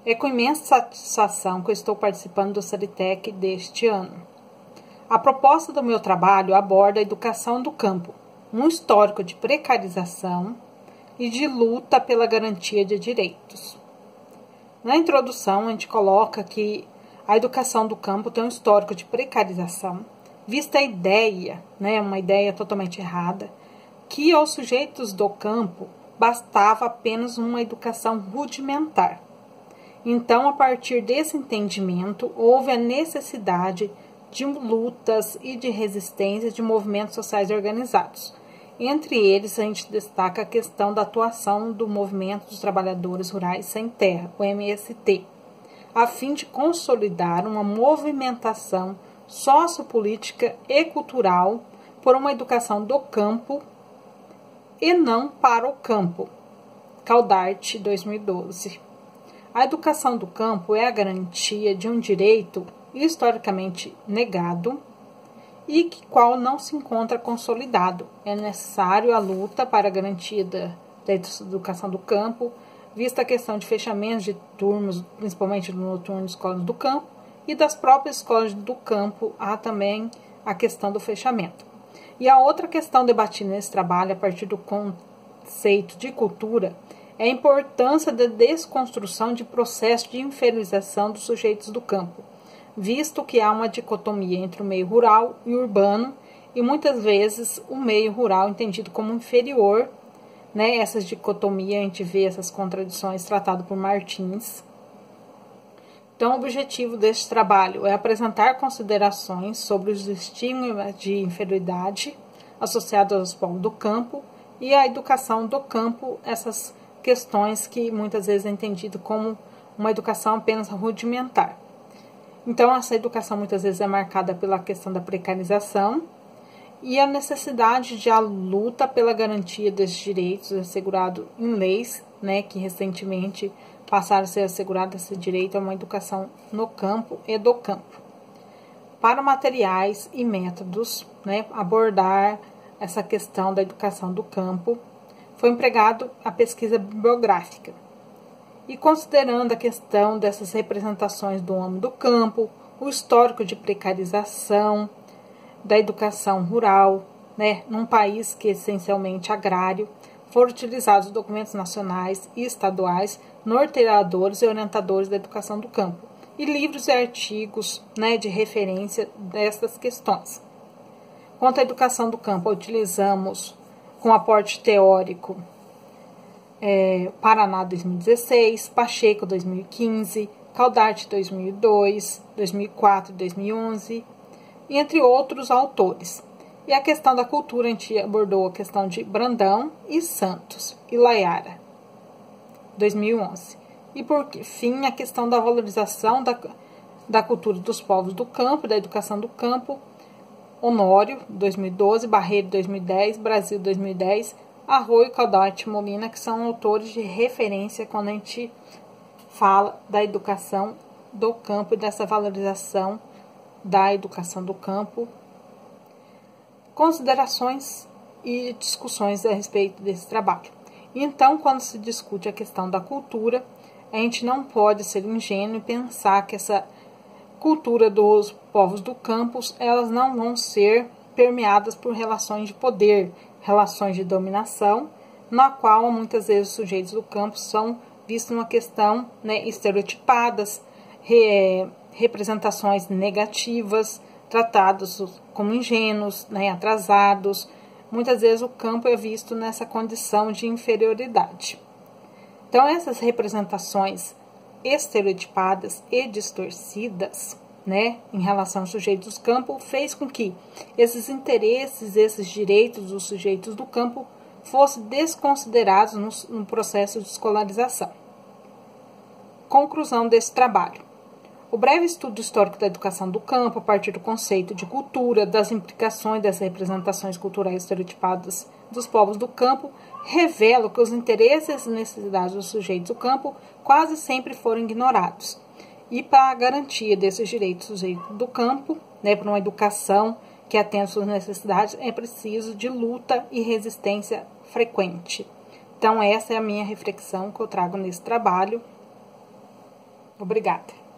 É com imensa satisfação que eu estou participando do Saritec deste ano. A proposta do meu trabalho aborda a educação do campo, um histórico de precarização e de luta pela garantia de direitos. Na introdução, a gente coloca que a educação do campo tem um histórico de precarização, vista a ideia, uma ideia totalmente errada, que aos sujeitos do campo bastava apenas uma educação rudimentar. Então, a partir desse entendimento, houve a necessidade de lutas e de resistência de movimentos sociais organizados. Entre eles, a gente destaca a questão da atuação do Movimento dos Trabalhadores Rurais Sem Terra, o MST, a fim de consolidar uma movimentação sociopolítica e cultural por uma educação do campo e não para o campo. Caldart, 2012. A educação do campo é a garantia de um direito historicamente negado e que qual não se encontra consolidado. É necessário a luta para a garantia da educação do campo, vista a questão de fechamento de turmas, principalmente no noturno de escolas do campo, e das próprias escolas do campo, há também a questão do fechamento. E a outra questão debatida nesse trabalho, a partir do conceito de cultura, é a importância da desconstrução de processo de inferiorização dos sujeitos do campo, visto que há uma dicotomia entre o meio rural e urbano, e muitas vezes o meio rural entendido como inferior, Essa dicotomia, a gente vê essas contradições tratado por Martins. Então, o objetivo deste trabalho é apresentar considerações sobre os estigmas de inferioridade associados aos povos do campo e a educação do campo, essas questões que muitas vezes é entendido como uma educação apenas rudimentar. Então, essa educação muitas vezes é marcada pela questão da precarização e a necessidade de a luta pela garantia desses direitos assegurados em leis, que recentemente passaram a ser assegurado esse direito a uma educação no campo e do campo. Para materiais e métodos, abordar essa questão da educação do campo, foi empregado a pesquisa bibliográfica. E considerando a questão dessas representações do homem do campo, o histórico de precarização da educação rural, num país que é essencialmente agrário, foram utilizados documentos nacionais e estaduais, norteadores e orientadores da educação do campo, e livros e artigos de referência dessas questões. Quanto à educação do campo, utilizamos com aporte teórico Paraná 2016, Pacheco 2015, Caldart 2002, 2004 e 2011, e entre outros autores. E a questão da cultura, a gente abordou a questão de Brandão e Santos e Laiara, 2011. E por fim, a questão da valorização da cultura dos povos do campo, da educação do campo, Honório, 2012, Barreiro, 2010, Brasil, 2010, Arroio, Caldart e Molina, que são autores de referência quando a gente fala da educação do campo e dessa valorização da educação do campo. Considerações e discussões a respeito desse trabalho. Então, quando se discute a questão da cultura, a gente não pode ser ingênuo e pensar que essa cultura dos povos do campo, elas não vão ser permeadas por relações de poder, relações de dominação, na qual muitas vezes os sujeitos do campo são vistos uma questão estereotipadas, representações negativas, tratados como ingênuos, atrasados. Muitas vezes o campo é visto nessa condição de inferioridade. Então, essas representações estereotipadas e distorcidas, em relação aos sujeitos do campo, fez com que esses interesses, esses direitos dos sujeitos do campo fossem desconsiderados no processo de escolarização. Conclusão desse trabalho. O breve estudo histórico da educação do campo, a partir do conceito de cultura, das implicações das representações culturais estereotipadas dos povos do campo, revela que os interesses e necessidades dos sujeitos do campo quase sempre foram ignorados. E para a garantia desses direitos do sujeito do campo, para uma educação que atenda às suas necessidades, é preciso de luta e resistência frequente. Então, essa é a minha reflexão que eu trago nesse trabalho. Obrigada.